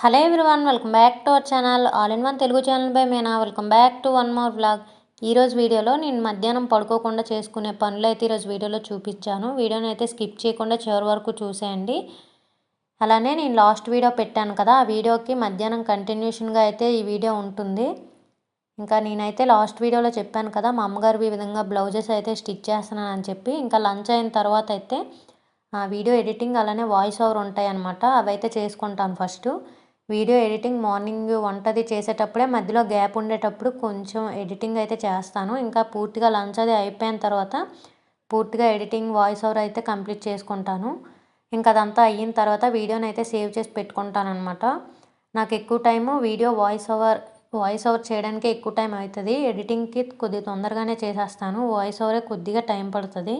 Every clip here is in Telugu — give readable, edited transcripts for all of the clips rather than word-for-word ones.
Hello everyone, welcome back to our channel all in one Telugu channel by Meena. Welcome back to one more vlog. ఈరోజు వీడియోలో నేను మధ్యాహ్నం పడుకోకుండా చేసుకునే పనులు అయితే ఈరోజు వీడియోలో చూపించాను. వీడియోని అయితే స్కిప్ చేయకుండా చివరి వరకు చూసేయండి. అలానే నేను లాస్ట్ వీడియో పెట్టాను కదా, ఆ వీడియోకి మధ్యాహ్నం కంటిన్యూషన్గా అయితే ఈ వీడియో ఉంటుంది. ఇంకా నేనైతే లాస్ట్ వీడియోలో చెప్పాను కదా, మా అమ్మగారు ఈ విధంగా బ్లౌజెస్ అయితే స్టిచ్ చేస్తున్నాను అని చెప్పి. ఇంకా లంచ్ అయిన తర్వాత అయితే వీడియో ఎడిటింగ్ అలానే వాయిస్ ఓవర్ ఉంటాయి అన్నమాట. అవైతే చేసుకుంటాను ఫస్ట్. వీడియో ఎడిటింగ్ మార్నింగ్ వంటది చేసేటప్పుడే మధ్యలో గ్యాప్ ఉండేటప్పుడు కొంచెం ఎడిటింగ్ అయితే చేస్తాను. ఇంకా పూర్తిగా లంచ్ అది అయిపోయిన తర్వాత పూర్తిగా ఎడిటింగ్ వాయిస్ ఓవర్ అయితే కంప్లీట్ చేసుకుంటాను. ఇంకా అదంతా అయిన తర్వాత వీడియోని అయితే సేవ్ చేసి పెట్టుకుంటాను అనమాట. నాకు ఎక్కువ టైము వీడియో వాయిస్ ఓవర్ చేయడానికి ఎక్కువ టైం అవుతుంది. ఎడిటింగ్కి కొద్దిగా తొందరగానే చేసేస్తాను. వాయిస్ ఓవరే కొద్దిగా టైం పడుతుంది.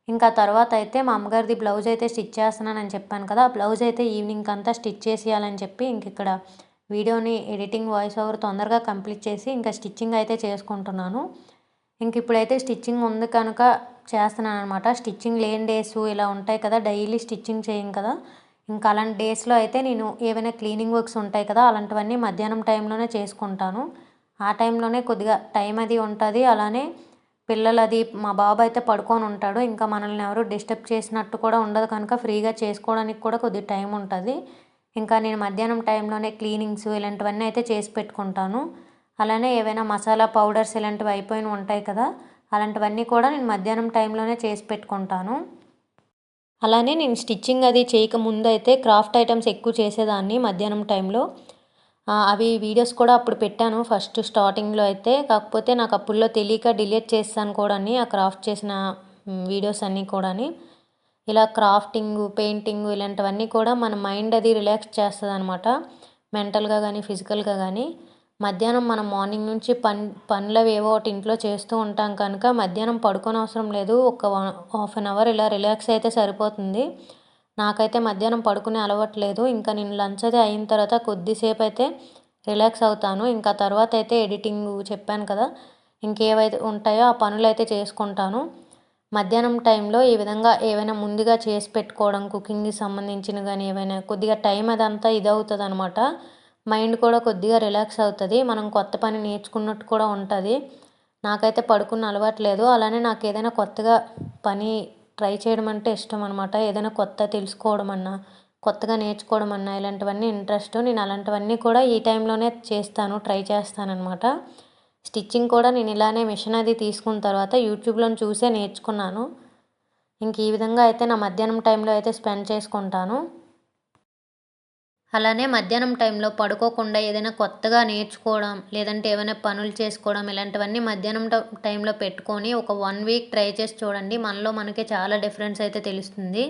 ఇంకా తర్వాత అయితే మా అమ్మగారిది బ్లౌజ్ అయితే స్టిచ్ చేస్తున్నానని చెప్పాను కదా, ఆ బ్లౌజ్ అయితే ఈవినింగ్ అంతా స్టిచ్ చేసేయాలని చెప్పి ఇంక ఇక్కడ వీడియోని ఎడిటింగ్ వాయిస్ ఓవర్ తొందరగా కంప్లీట్ చేసి ఇంకా స్టిచ్చింగ్ అయితే చేసుకుంటున్నాను. ఇంక ఇప్పుడైతే స్టిచ్చింగ్ ఉంది కనుక చేస్తున్నాను అనమాట. స్టిచ్చింగ్ లేని డేస్ ఇలా ఉంటాయి కదా, డైలీ స్టిచ్చింగ్ చేయం కదా, ఇంకా అలాంటి డేస్లో అయితే నేను ఏవైనా క్లీనింగ్ వర్క్స్ ఉంటాయి కదా, అలాంటివన్నీ మధ్యాహ్నం టైంలోనే చేసుకుంటాను. ఆ టైంలోనే కొద్దిగా టైం అది ఉంటుంది. అలానే పిల్లలది మా బాబు అయితే పడుకొని ఉంటాడు. ఇంకా మనల్ని ఎవరు డిస్టర్బ్ చేసినట్టు కూడా ఉండదు కనుక ఫ్రీగా చేసుకోవడానికి కూడా కొద్దిగా టైం ఉంటుంది. ఇంకా నేను మధ్యాహ్నం టైంలోనే క్లీనింగ్స్ ఇలాంటివన్నీ అయితే చేసి పెట్టుకుంటాను. అలానే ఏవైనా మసాలా పౌడర్స్ ఇలాంటివి అయిపోయినవి ఉంటాయి కదా, అలాంటివన్నీ కూడా నేను మధ్యాహ్నం టైంలోనే చేసి పెట్టుకుంటాను. అలానే నేను స్టిచ్చింగ్ అది చేయకముందు అయితే క్రాఫ్ట్ ఐటమ్స్ ఎక్కువ చేసేదాన్ని మధ్యాహ్నం టైంలో. అవి వీడియోస్ కూడా అప్పుడు పెట్టాను ఫస్ట్ స్టార్టింగ్లో అయితే. కాకపోతే నాకు అప్పుడులో తెలియక డిలీట్ చేస్తాను కూడా ఆ క్రాఫ్ట్ చేసిన వీడియోస్ అన్నీ కూడా. ఇలా క్రాఫ్టింగ్ పెయింటింగ్ ఇలాంటివన్నీ కూడా మన మైండ్ అది రిలాక్స్ చేస్తుంది అనమాట, మెంటల్గా కానీ ఫిజికల్గా కానీ. మధ్యాహ్నం మనం మార్నింగ్ నుంచి పనులు అవి ఏవో ఒకటి ఇంట్లో చేస్తూ ఉంటాం కనుక మధ్యాహ్నం పడుకోని అవసరం లేదు. ఒక హాఫ్ అన్ అవర్ ఇలా రిలాక్స్ అయితే సరిపోతుంది. నాకైతే మధ్యాహ్నం పడుకునే అలవాటు లేదు. ఇంకా నేను లంచ్ అది అయిన తర్వాత కొద్దిసేపు అయితే రిలాక్స్ అవుతాను. ఇంకా తర్వాత అయితే ఎడిటింగ్ చెప్పాను కదా, ఇంకేవైతే ఉంటాయో ఆ పనులు అయితే చేసుకుంటాను. మధ్యాహ్నం టైంలో ఈ విధంగా ఏవైనా ముందుగా చేసి పెట్టుకోవడం, కుకింగ్కి సంబంధించిన కానీ ఏవైనా కొద్దిగా టైం అదంతా ఇదవుతుంది అనమాట. మైండ్ కూడా కొద్దిగా రిలాక్స్ అవుతుంది. మనం కొత్త పని నేర్చుకున్నట్టు కూడా ఉంటుంది. నాకైతే పడుకున్న అలవాటు లేదు. అలానే నాకు ఏదైనా కొత్తగా పని ట్రై చేయడం అంటే ఇష్టం అనమాట. ఏదైనా కొత్త తెలుసుకోవడం అన్నా, కొత్తగా నేర్చుకోవడం అన్నా ఇలాంటివన్నీ ఇంట్రెస్ట్. నేను అలాంటివన్నీ కూడా ఈ టైంలోనే చేస్తాను, ట్రై చేస్తానన్నమాట. స్టిచ్చింగ్ కూడా నేను ఇలానే మిషన్ అది తీసుకున్న తర్వాత యూట్యూబ్లో చూసే నేర్చుకున్నాను. ఇంక ఈ విధంగా అయితే నా మధ్యాహ్నం టైంలో అయితే స్పెండ్ చేసుకుంటాను. అలానే మధ్యాహ్నం టైంలో పడుకోకుండా ఏదైనా కొత్తగా నేర్చుకోవడం, లేదంటే ఏమైనా పనులు చేసుకోవడం ఇలాంటివన్నీ మధ్యాహ్నం టైంలో పెట్టుకొని ఒక 1 వీక్ ట్రై చేసి చూడండి. మనలో మనకే చాలా డిఫరెన్స్ అయితే తెలుస్తుంది.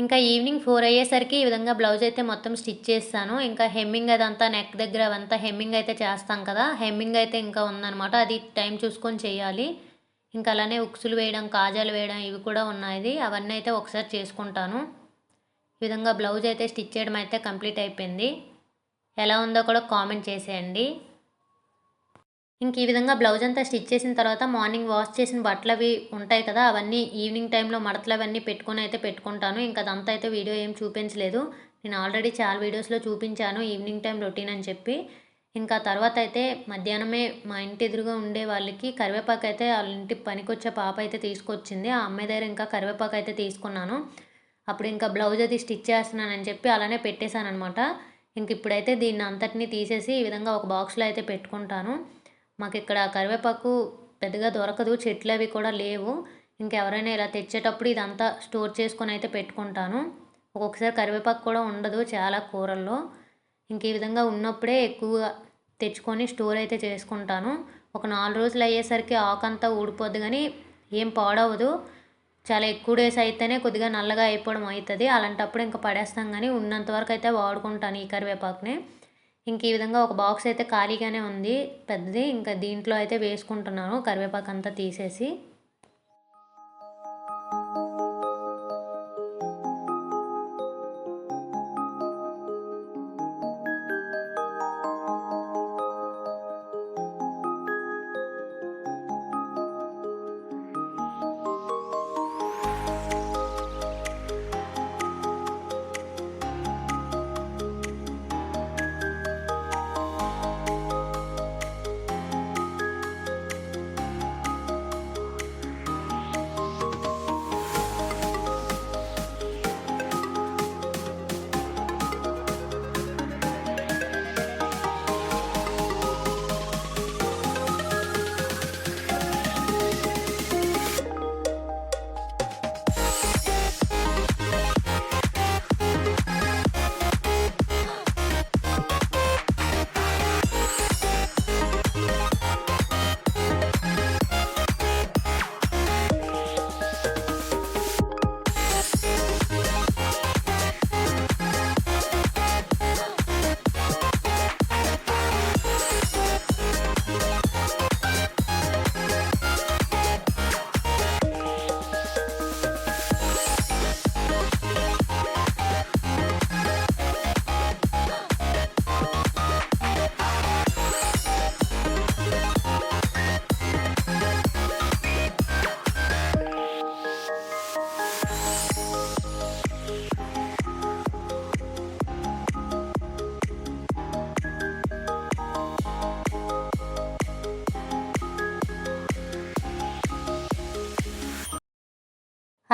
ఇంకా ఈవినింగ్ 4 అయ్యేసరికి ఈ విధంగా బ్లౌజ్ అయితే మొత్తం స్టిచ్ చేస్తాను. ఇంకా హెమ్మింగ్ అదంతా నెక్ దగ్గర అవంతా హెమ్మింగ్ అయితే చేస్తాం కదా, హెమ్మింగ్ అయితే ఇంకా ఉందన్నమాట. అది టైం చూసుకొని చేయాలి. ఇంకా అలానే ఉక్సులు వేయడం, కాజాలు వేయడం ఇవి కూడా ఉన్నాయి. అవన్నీ అయితే ఒకసారి చేసుకుంటాను. ఈ విధంగా బ్లౌజ్ అయితే స్టిచ్ చేయడం అయితే కంప్లీట్ అయిపోయింది. ఎలా ఉందో కూడా కామెంట్ చేసేయండి. ఇంక ఈ విధంగా బ్లౌజ్ అంతా స్టిచ్ చేసిన తర్వాత మార్నింగ్ వాష్ చేసిన బట్టలు అవి ఉంటాయి కదా, అవన్నీ ఈవినింగ్ టైంలో మడతలు అవన్నీ పెట్టుకుంటాను. ఇంకా అదంతా అయితే వీడియో ఏం చూపించలేదు. నేను ఆల్రెడీ చాలా వీడియోస్లో చూపించాను ఈవినింగ్ టైం రొటీన్ అని చెప్పి. ఇంకా తర్వాత అయితే మధ్యాహ్నమే మా ఇంటి ఎదురుగా ఉండే వాళ్ళకి కరివేపాకు అయితే వాళ్ళ ఇంటి పనికొచ్చే పాప అయితే తీసుకొచ్చింది. ఆ అమ్మాయి దగ్గర ఇంకా కరివేపాకు అయితే తీసుకున్నాను. అప్పుడు ఇంకా బ్లౌజ్ అది స్టిచ్ చేస్తున్నానని చెప్పి అలానే పెట్టేశాను అనమాట. ఇంక ఇప్పుడైతే దీన్ని అంతటినీ తీసేసి ఈ విధంగా ఒక బాక్స్లో అయితే పెట్టుకుంటాను. మాకు ఇక్కడ కరివేపాకు పెద్దగా దొరకదు, చెట్లు అవి కూడా లేవు. ఇంకెవరైనా ఇలా తెచ్చేటప్పుడు ఇదంతా స్టోర్ చేసుకొని అయితే పెట్టుకుంటాను. ఒక్కొక్కసారి కరివేపాకు కూడా ఉండదు చాలా కూరల్లో. ఇంక ఈ విధంగా ఉన్నప్పుడే ఎక్కువగా తెచ్చుకొని స్టోర్ అయితే చేసుకుంటాను. ఒక 4 రోజులు అయ్యేసరికి ఆకంతా ఊడిపోద్ది కానీ ఏం పాడవదు. చాలా ఎక్కువ డేస్ అయితేనే కొద్దిగా నల్లగా అయిపోవడం అవుతుంది. అలాంటప్పుడు ఇంకా పడేస్తాం కానీ ఉన్నంత వరకు అయితే వాడుకుంటాను ఈ కరివేపాకుని. ఇంక ఈ విధంగా ఒక బాక్స్ అయితే ఖాళీగానే ఉంది పెద్దది. ఇంకా దీంట్లో అయితే వేసుకుంటున్నాను కరివేపాకు అంతా తీసేసి.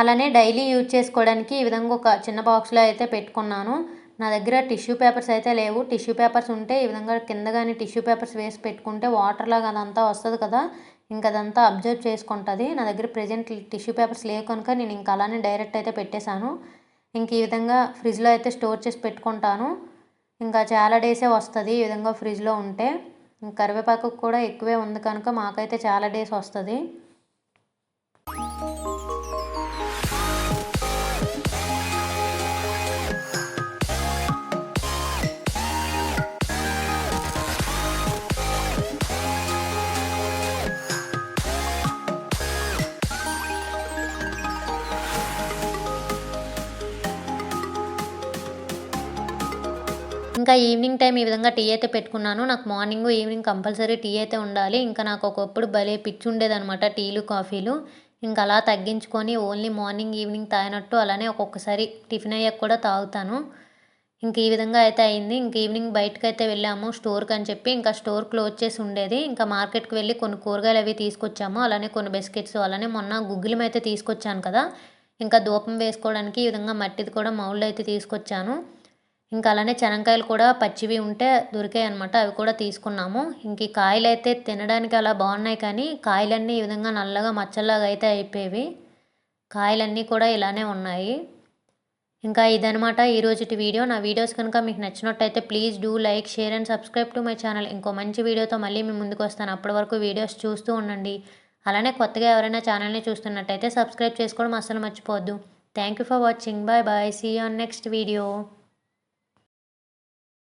అలానే డైలీ యూజ్ చేసుకోవడానికి ఈ విధంగా ఒక చిన్న బాక్స్లో అయితే పెట్టుకున్నాను. నా దగ్గర టిష్యూ పేపర్స్ అయితే లేవు. టిష్యూ పేపర్స్ ఉంటే ఈ విధంగా కింద కానీ టిష్యూ పేపర్స్ వేసి పెట్టుకుంటే వాటర్ లాగా అదంతా వస్తుంది కదా, ఇంకా అదంతా అబ్జర్వ్ చేసుకుంటుంది. నా దగ్గర ప్రెజెంట్ టిష్యూ పేపర్స్ లేవు కనుక నేను ఇంకా అలానే డైరెక్ట్ అయితే పెట్టేశాను. ఇంక ఈ విధంగా ఫ్రిడ్జ్లో అయితే స్టోర్ చేసి పెట్టుకుంటాను. ఇంకా చాలా డేసే వస్తుంది ఈ విధంగా ఫ్రిడ్జ్లో ఉంటే. కరివేపాకు కూడా ఎక్కువే ఉంది కనుక మాకైతే చాలా డేస్ వస్తుంది. ఇంకా ఈవినింగ్ టైం ఈ విధంగా టీ అయితే పెట్టుకున్నాను. నాకు మార్నింగ్ ఈవినింగ్ కంపల్సరీ టీ అయితే ఉండాలి. ఇంకా నాకు ఒకప్పుడు భలే పిచ్చి ఉండేదనమాట టీలు కాఫీలు. ఇంకా అలా తగ్గించుకొని ఓన్లీ మార్నింగ్ ఈవినింగ్ తాగినట్టు అలానే ఒక్కొక్కసారి టిఫిన్ అయ్యాక కూడా తాగుతాను. ఇంక ఈ విధంగా అయితే అయింది. ఇంక ఈవినింగ్ బయటకైతే వెళ్ళాము స్టోర్కి అని చెప్పి. ఇంకా స్టోర్ క్లోజ్ చేసి ఉండేది. ఇంకా మార్కెట్కి వెళ్ళి కొన్ని కూరగాయలు అవి తీసుకొచ్చాము. అలానే కొన్ని బిస్కెట్స్, అలానే మొన్న గుగ్గిలం అయితే తీసుకొచ్చాను కదా, ఇంకా ధూపం వేసుకోవడానికి ఈ విధంగా మట్టిది కూడా మౌల్డ్ అయితే తీసుకొచ్చాను. ఇంకా అలానే శనక్కాయలు కూడా పచ్చివి ఉంటే దొరికాయి అనమాట, అవి కూడా తీసుకున్నాము. ఇంక ఈ కాయలు అయితే తినడానికి అలా బాగున్నాయి కానీ కాయలన్నీ ఈ విధంగా నల్లగా మచ్చల్లాగా అయితే అయిపోయేవి. కాయలన్నీ కూడా ఇలానే ఉన్నాయి. ఇంకా ఇదనమాట ఈరోజుటి వీడియో. నా వీడియోస్ కనుక మీకు నచ్చినట్టయితే please do like, share and subscribe to my channel. ఇంకో మంచి వీడియోతో మళ్ళీ మీ ముందుకు వస్తాను. అప్పటి వరకు వీడియోస్ చూస్తూ ఉండండి. అలానే కొత్తగా ఎవరైనా ఛానల్ని చూస్తున్నట్టయితే సబ్స్క్రైబ్ చేసుకోవడం అస్సలు మర్చిపోవద్దు. Thank you for watching. Bye bye. See you on next video.